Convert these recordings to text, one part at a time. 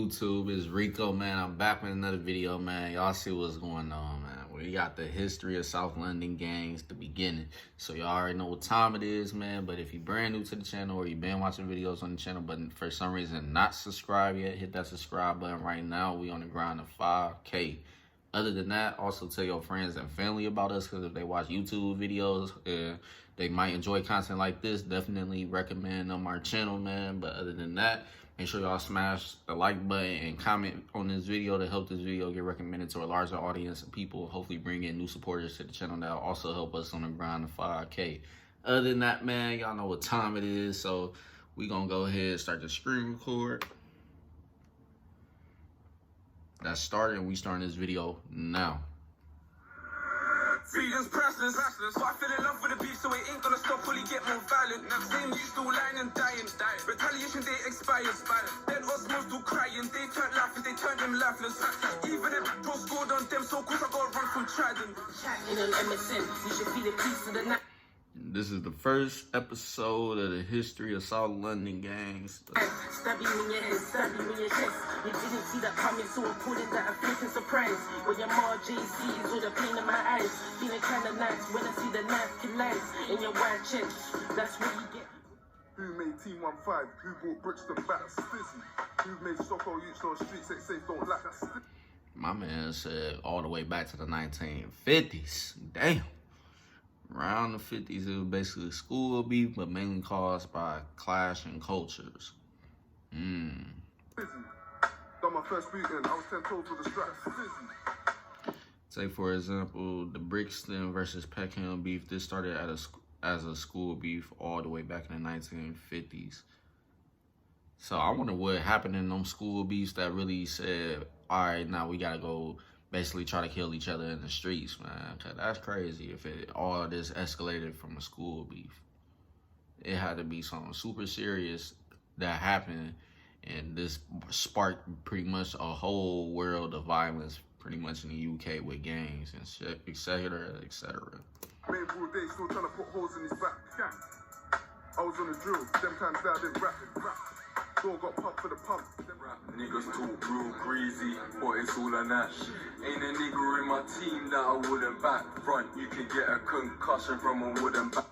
YouTube, it's Rico, man. I'm back with another video, man. Y'all see what's going on, man. We got the history of South London gangs, the beginning. So y'all already know what time it is, man. But if you're brand new to the channel or you've been watching videos on the channel, but for some reason not subscribed yet, hit that subscribe button right now. We on the grind of 5K. Other than that, also tell your friends and family about us, because if they watch YouTube videos, they might enjoy content like this. Definitely recommend them our channel, man. But other than that, make sure y'all smash the like button and comment on this video to help this video get recommended to a larger audience of people. Hopefully bring in new supporters to the channel that will also help us on the grind of 5K. Other than that, man, y'all know what time it is. So we gonna go ahead and start the screen record. That's started, and we starting this video now. Freedom's priceless, but I fell in love with the beef, so it ain't gonna stop till he get more violent. Same you still lying and dying. Retaliation day expires. Then Osmo still crying. They turned laughing, they turned him lifeless. Even if Pro scored on them, so course I gotta run from Trident. Chatting on MSN, you should feel the peace of the night. This is the first episode of the history of South London gangs. Stab you in your head, stab you in your chest. You didn't see that coming, so I'm pulling that a flipping surprise. When your more JCs with a pain in my eyes, feeling kinda nice when I see the knife collide in your white chest. That's what you get. Who made Team 15? Who brought Brixton back? Stizzy. Who made Stockholm youths on streets ain't safe, don't lack that. My man said all the way back to the 1950s. Damn. Around the 50s, it was basically school beef, but mainly caused by clash in cultures. Done my first beating, I was 10 toes with the straps. Say, for example, the Brixton versus Peckham beef. This started as a school beef all the way back in the 1950s. So I wonder what happened in them school beefs that really said, all right, now we got to go basically try to kill each other in the streets, man. Cause that's crazy if all this escalated from a school beef. It had to be something super serious that happened, and this sparked pretty much a whole world of violence pretty much in the UK with gangs and shit, etc., etc. Main broad day, still trying to put holes in his back. I was on the drill, them times that I didn't rap. Door got pumped for the pump. Niggas talk real greasy, but it's all a nash. Ain't a nigga in my team that I wouldn't back. Front, you can get a concussion from a wooden back.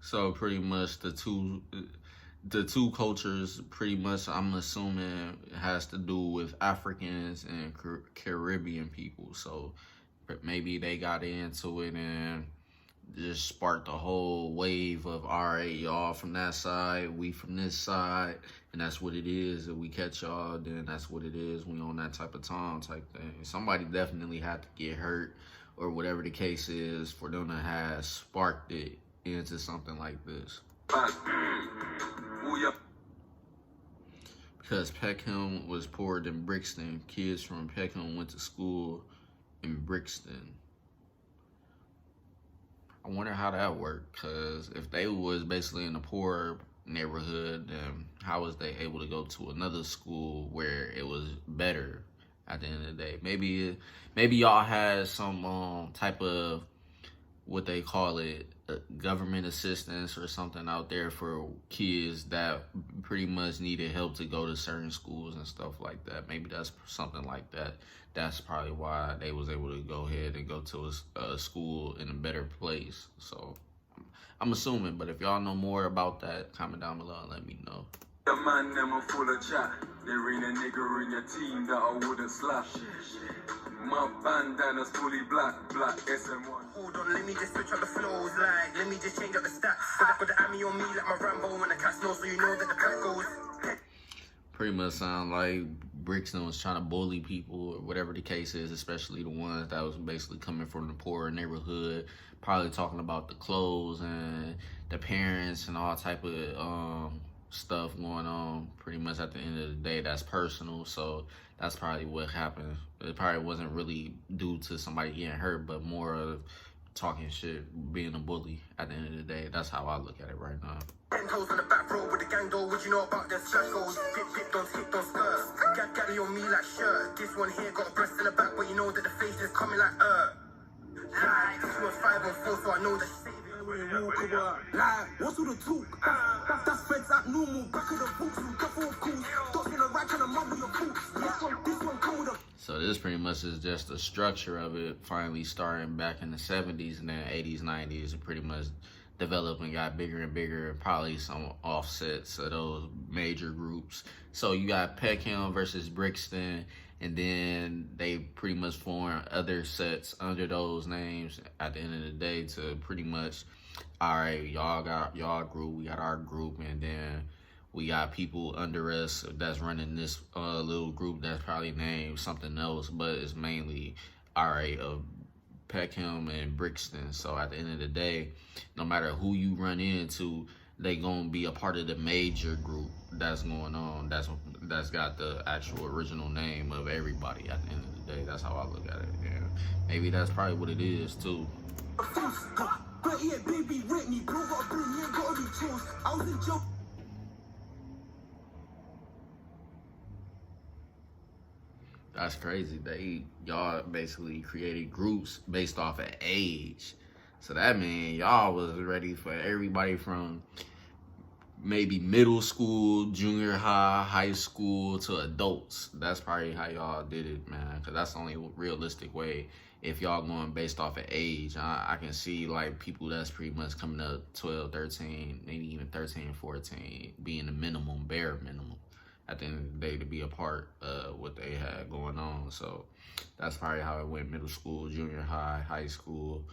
So pretty much the two cultures, pretty much I'm assuming, has to do with Africans and Caribbean people. So maybe they got into it and just sparked a whole wave of, all right, y'all from that side, we from this side, and that's what it is. If we catch y'all, then that's what it is. We on that type of time type thing. Somebody definitely had to get hurt or whatever the case is for them to have sparked it into something like this. Because Peckham was poorer than Brixton, kids from Peckham went to school in Brixton. I wonder how that worked, because if they was basically in a poor neighborhood, then how was they able to go to another school where it was better at the end of the day? Maybe y'all had some type of, what they call it, government assistance or something out there for kids that pretty much needed help to go to certain schools and stuff like that. Maybe that's something like that. That's probably why they was able to go ahead and go to a school in a better place. So I'm assuming, but if y'all know more about that, comment down below and let me know. The man them are full of chat. There ain't a nigga in your team that I wouldn't slash. My bandana's fully black SM1. Hold on, let me just switch up the flows, like, let me just change up the stats. Got the Ami on me like my Rambo when the cat snows, so you know that the cat goes. Pretty much sound like Brixton was trying to bully people or whatever the case is, especially the ones that was basically coming from the poorer neighborhood, probably talking about the clothes and the parents and all type of stuff going on. Pretty much at the end of the day, that's personal, so that's probably what happened. It probably wasn't really due to somebody getting hurt, but more of talking shit, being a bully at the end of the day. That's how I look at it right now. 10 toes on the back row with the gang door, what you know about the slash goals? Pip, don't skip, don't skirt. Gaddy on me like shirt. This one here got a breast in the back, but you know that the face is coming like never feel, so I know that like, what's all the talk? That's feds at normal, back of the books, we got 4 calls. Dots on the right, trying to mumble your thoughts. This one come with a... So this pretty much is just the structure of it finally starting back in the 70s, and then 80s, 90s, it pretty much developed and got bigger and bigger, probably some offsets of those major groups. So you got Peckham versus Brixton, and then they pretty much form other sets under those names at the end of the day to pretty much, all right, y'all got y'all group, we got our group, and then we got people under us that's running this little group that's probably named something else, but it's mainly, all right, Peckham and Brixton. So at the end of the day, no matter who you run into, they gonna be a part of the major group that's going on. That's got the actual original name of everybody. At the end of the day, that's how I look at it. And maybe that's probably what it is too. That's crazy. Y'all basically created groups based off of age. So that means y'all was ready for everybody from maybe middle school, junior high, high school to adults. That's probably how y'all did it, man. Because that's the only realistic way. If y'all going based off of age, I can see like people that's pretty much coming up 12, 13, maybe even 13, 14, being the minimum, bare minimum at the end of the day to be a part of what they had going on. So that's probably how it went: middle school, junior high, high school,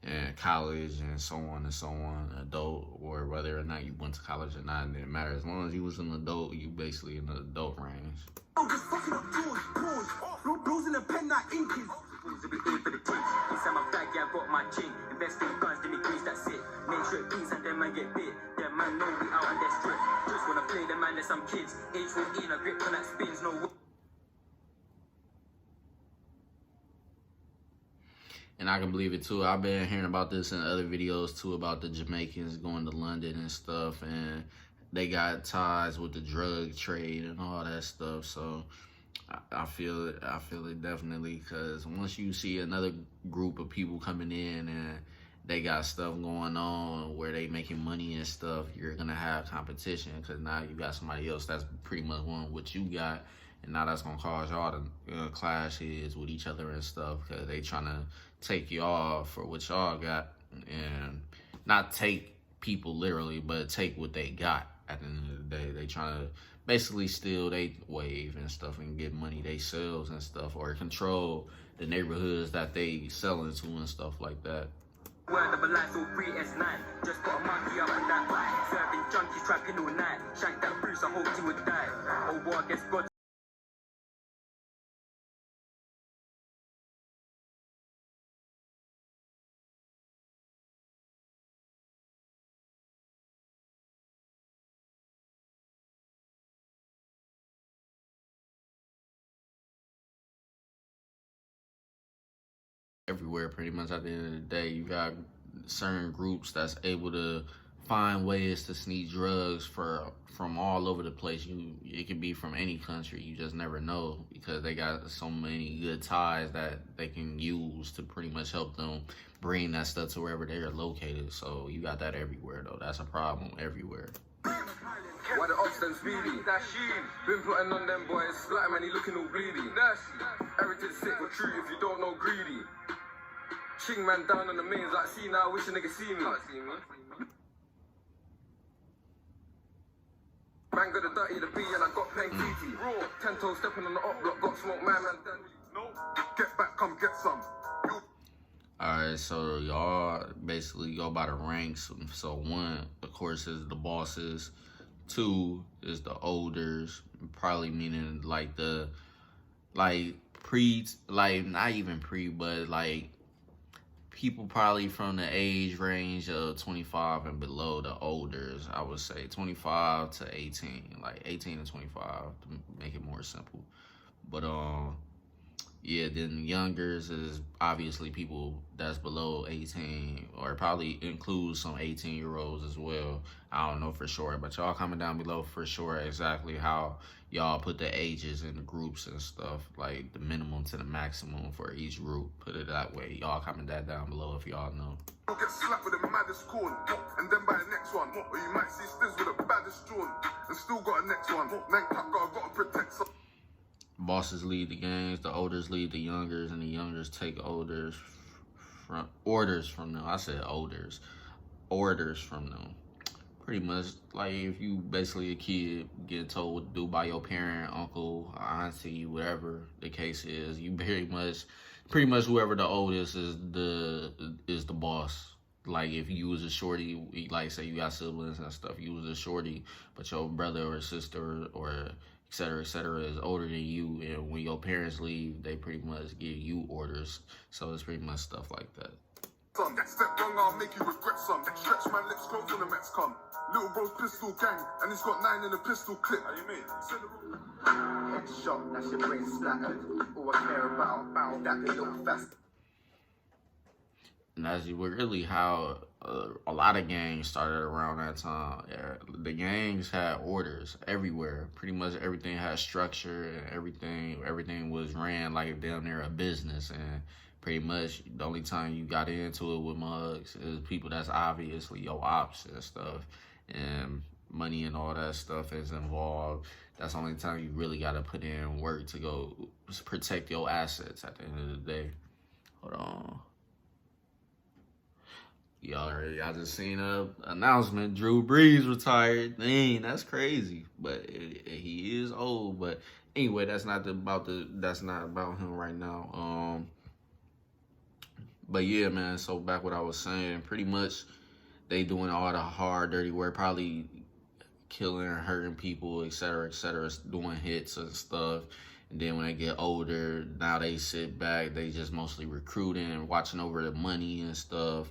and college, and so on and so on. Adult, or whether or not you went to college or not, it didn't matter. As long as you was an adult, you basically in the adult range. I'm just fucking up drawers, bros in the pen that ink is. To be in for the teams. Inside my bag, yeah, I got my chin. Invest in guns, give me grease, that's it. Make sure it beats and them man get bit. Them man know we out on their strip. Just wanna play them man, there's some kids. H14, a grip on that spins, no. And I can believe it too. I've been hearing about this in other videos too, about the Jamaicans going to London and stuff, and they got ties with the drug trade and all that stuff. So I feel it definitely, because once you see another group of people coming in and they got stuff going on where they making money and stuff, you're gonna have competition, because now you got somebody else that's pretty much wanting what you got, and now that's gonna cause y'all to clash heads with each other and stuff, because they trying to take y'all for what y'all got, and not take people literally, but take what they got. At the end of the day, they trying to basically steal they wave and stuff and get money they sells and stuff, or control the neighborhoods that they sell into and stuff like that. Word of a life, so free S9. Just put a monkey up in that bike. Serving junkies, trapping all night. Shank that Bruce, I hope he would die. Oh, war against God. Everywhere pretty much at the end of the day, you got certain groups that's able to find ways to sneak drugs from all over the place. It could be from any country, you just never know, because they got so many good ties that they can use to pretty much help them bring that stuff to wherever they are located. So you got that everywhere though. That's a problem everywhere. Why the ops them speedy? Been plotting on them boys, like man, he looking all bleedy. Heritage sick but true if you don't know greedy. Ching man down on the mains like, see now, wish a nigga see me. Man got the dirty, the B, and I got plain TT. Raw, 10 toes stepping on the up block, got smoke, man. No, get back, come get some. Alright, so y'all basically go by the ranks. So 1, of course, is the bosses. 2 is the olders, probably meaning like not even pre, but like people probably from the age range of 25 and below, the olders. I would say 25 to 18, like 18 to 25 to make it more simple. But yeah, then youngers is obviously people that's below 18, or probably includes some 18-year-olds as well. I don't know for sure, but y'all comment down below for sure exactly how y'all put the ages in the groups and stuff, like the minimum to the maximum for each group. Put it that way. Y'all comment that down below if y'all know. Get slapped with the maddest corn, and then buy the next one. Or you might see Stiz with the baddest drawn, and still got a next one. Then gotta protect some. Bosses lead the games, the olders lead the youngers, and the youngers take orders from them. I said orders from them. Pretty much like if you basically a kid getting told what to do by your parent, uncle, auntie, whatever the case is, you pretty much whoever the oldest is the boss. Like if you was a shorty, like say you got siblings and stuff, you was a shorty, but your brother or sister or et cetera, is older than you, and when your parents leave, they pretty much give you orders. So it's pretty much stuff like that. Step wrong, I'll make you regret some. Stretch my lips close when the Mets come. Little bro's pistol gang, and he's got 9 in a pistol clip. How you mean? Headshot, that's your brain splattered. All I care about that they look fast. And that's really how a lot of gangs started around that time. The gangs had orders everywhere. Pretty much everything had structure, and everything was ran like damn near a business. And pretty much the only time you got into it with mugs is people that's obviously your ops and stuff, and money and all that stuff is involved. That's the only time you really got to put in work to go protect your assets at the end of the day. Hold on. Y'all just seen a announcement. Drew Brees retired. Dang, that's crazy. But he is old. But anyway, that's not about him right now. But yeah, man. So back what I was saying. Pretty much, they doing all the hard, dirty work. Probably killing and hurting people, et cetera, doing hits and stuff. And then when they get older, now they sit back. They just mostly recruiting and watching over the money and stuff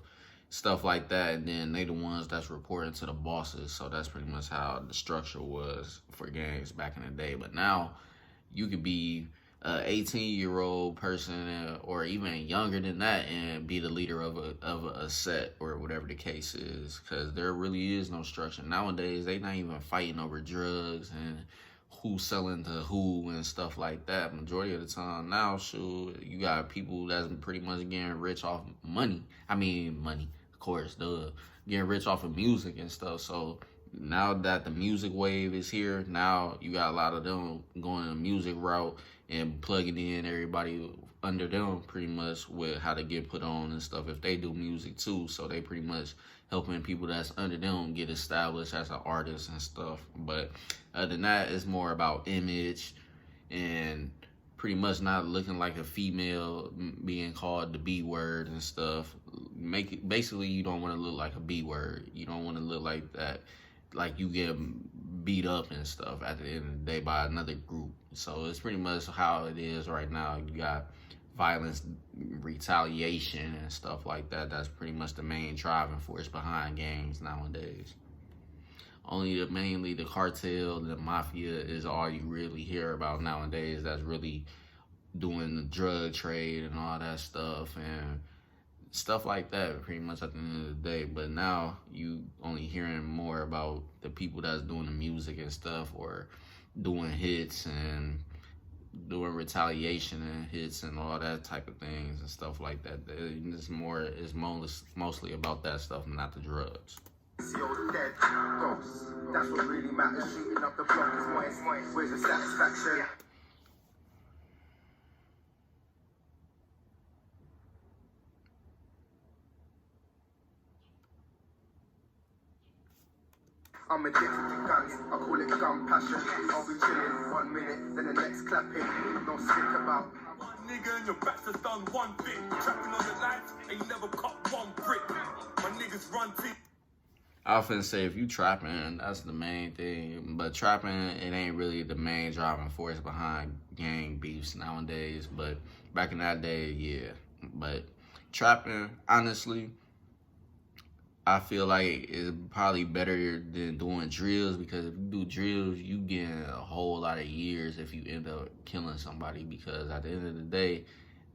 like that. And then they the ones that's reporting to the bosses. So that's pretty much how the structure was for gangs back in the day. But now you could be an 18-year-old person or even younger than that and be the leader of a set or whatever the case is, because there really is no structure. Nowadays, they not even fighting over drugs and who's selling to who and stuff like that. Majority of the time now, shoot, you got people that's pretty much getting rich off money. I mean, money, of course, getting rich off of music and stuff. So now that the music wave is here, now you got a lot of them going the music route and plugging in everybody under them pretty much with how to get put on and stuff if they do music too. So they pretty much helping people that's under them get established as an artist and stuff. But other than that, it's more about image and pretty much not looking like a female, being called the B word and stuff. Basically, you don't want to look like a B word. You don't want to look like that, like you get beat up and stuff at the end of the day by another group. So it's pretty much how it is right now. You got violence, retaliation, and stuff like that. That's pretty much the main driving force behind gangs nowadays. Mainly the cartel, the mafia is all you really hear about nowadays. That's really doing the drug trade and all that stuff and stuff like that pretty much at the end of the day. But now you only hearing more about the people that's doing the music and stuff, or doing hits and doing retaliation and hits and all that type of things and stuff like that. It's mostly about that stuff and not the drugs. Your dead ghosts. That's what really matters. Shooting up the block is moist. Where's the satisfaction? I'm addicted to guns, I call it gun passion. I'll be chilling 1 minute, then the next clapping. Don't speak about Nigga, and your back's just done one bit. Trapping on the lights, ain't never caught one brick. My niggas run team. I often say if you trapping, that's the main thing. But trapping, it ain't really the main driving force behind gang beefs nowadays. But back in that day, yeah. But trapping, honestly, I feel like it's probably better than doing drills, because if you do drills, you get a whole lot of years if you end up killing somebody, because at the end of the day,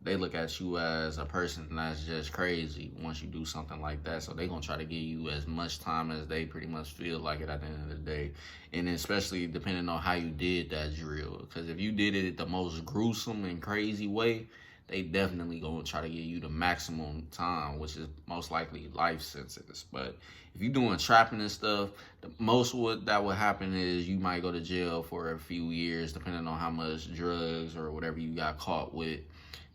they look at you as a person that's just crazy once you do something like that. So they're going to try to give you as much time as they pretty much feel like it at the end of the day. And especially depending on how you did that drill. Because if you did it the most gruesome and crazy way, they definitely gonna try to give you the maximum time, which is most likely life sentences. But if you're doing trapping and stuff, the most that would happen is you might go to jail for a few years, depending on how much drugs or whatever you got caught with.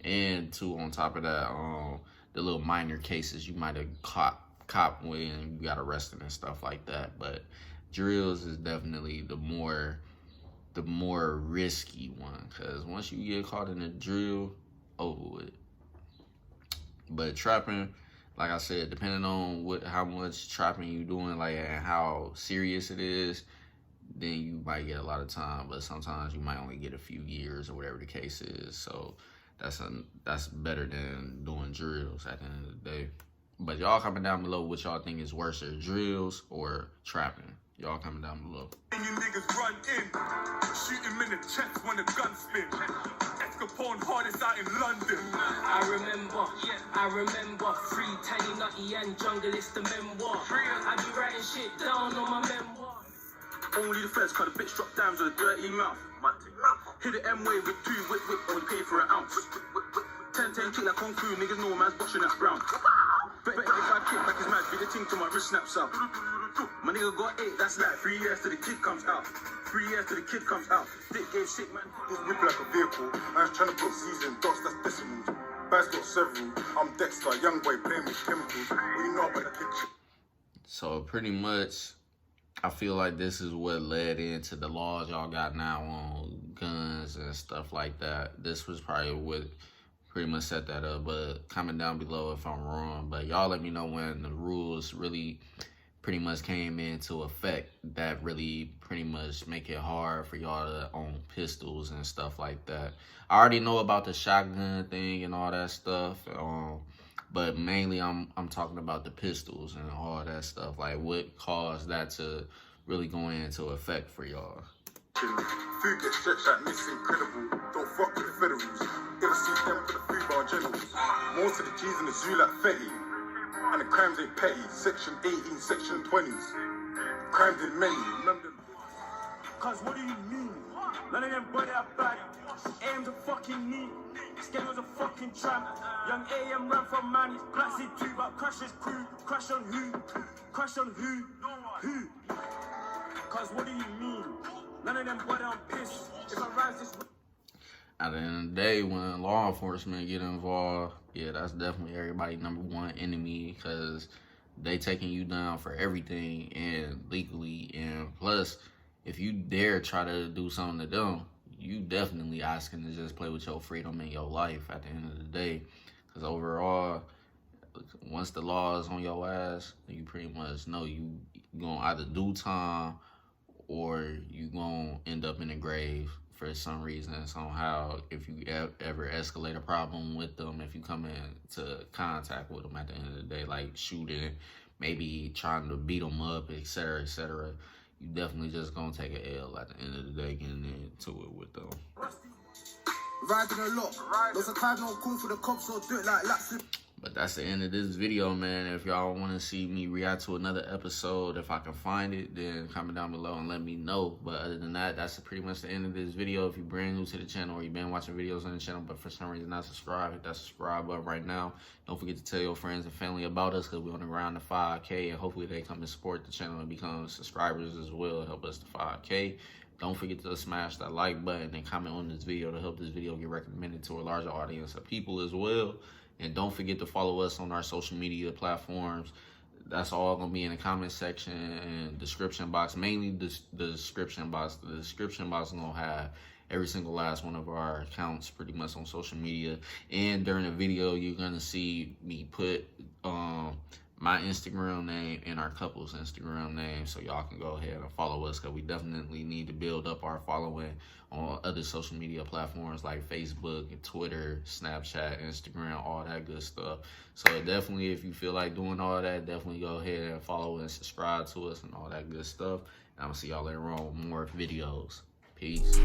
And too, on top of that, the little minor cases you might have caught when you got arrested and stuff like that. But drills is definitely the more risky one, because once you get caught in a drill, over with. But trapping, like I said, depending on how much trapping you doing, like, and how serious it is, then you might get a lot of time. But sometimes you might only get a few years or whatever the case is. So that's better than doing drills at the end of the day. But y'all comment down below what y'all think is worse, drills or trapping. Y'all comment down below. And you niggas run in, shoot him in the chest when the gun spin. Escapone hardest out in London. I remember, free, tiny, nutty, and jungle, it's the memoir. I be writing shit down on my memoir. Only the feds cut a bitch drop dimes with a dirty mouth. Hit the M-way with 2 whip, and we pay for an ounce. 10-10 kick like Kung Fu, niggas know man's watching that brown. Bet if I kick back his mad, be the ting to my wrist snaps out. My nigga got 8, that's like 3 years till the kid comes out. 3 years till the kid comes out. Dick gave shit, man. This whip like a vehicle. Man's trying to put C's in dots, that's decimals. Bags got several. I'm Dexter, young boy playing with chemicals. What you know about the kitchen? So pretty much, I feel like this is what led into the laws y'all got now on guns and stuff like that. This was probably what pretty much set that up. But comment down below if I'm wrong. But y'all let me know when the rules really pretty much came into effect that really pretty much make it hard for y'all to own pistols and stuff like that. I already know about the shotgun thing and all that stuff, but mainly I'm talking about the pistols and all that stuff. Like, what caused that to really go into effect for y'all? Food gets stretched like Miss Incredible. Don't fuck with the federals. Ever see them for the food bar generals? Most of the G's in the zoo like Fetty. And the crimes ain't petty. Section 18, section 20s. Crimes in many. London. Cause what do you mean? None of them boy are bad. Aim's a fucking knee. Skin was a fucking tramp. Young AM ran from man. He's blasted too, but crush his crew. Crush on who? Crush on who? Who? Cause what do you mean? None of them boy don't piss. If I rise this... At the end of the day, when law enforcement get involved, yeah, that's definitely everybody's #1 enemy, because they taking you down for everything and legally. And plus, if you dare try to do something to them, you definitely asking to just play with your freedom and your life at the end of the day. Because overall, once the law is on your ass, you pretty much know you gonna either do time or you gonna end up in the grave for some reason, somehow, if you ever escalate a problem with them, if you come into contact with them at the end of the day, like shooting, maybe trying to beat them up, etc., etc., you definitely just gonna take an L at the end of the day getting into it with them. Riding a lot. There's a time no call for the cops, so do it like laps. But that's the end of this video, man. If y'all want to see me react to another episode, if I can find it, then comment down below and let me know. But other than that, that's pretty much the end of this video. If you're brand new to the channel or you've been watching videos on the channel, but for some reason not subscribed, hit that subscribe button right now. Don't forget to tell your friends and family about us, because we're on the ground to 5K, and hopefully they come and support the channel and become subscribers as well, help us to 5K. Don't forget to smash that like button and comment on this video to help this video get recommended to a larger audience of people as well. And don't forget to follow us on our social media platforms. That's all going to be in the comment section and description box. Mainly the description box. The description box is going to have every single last one of our accounts pretty much on social media. And during the video, you're going to see me put my Instagram name and our couple's Instagram name, so y'all can go ahead and follow us, because we definitely need to build up our following on other social media platforms like Facebook, Twitter, Snapchat, Instagram, all that good stuff. So definitely, if you feel like doing all that, definitely go ahead and follow and subscribe to us and all that good stuff. And I'm gonna see y'all later on with more videos. Peace.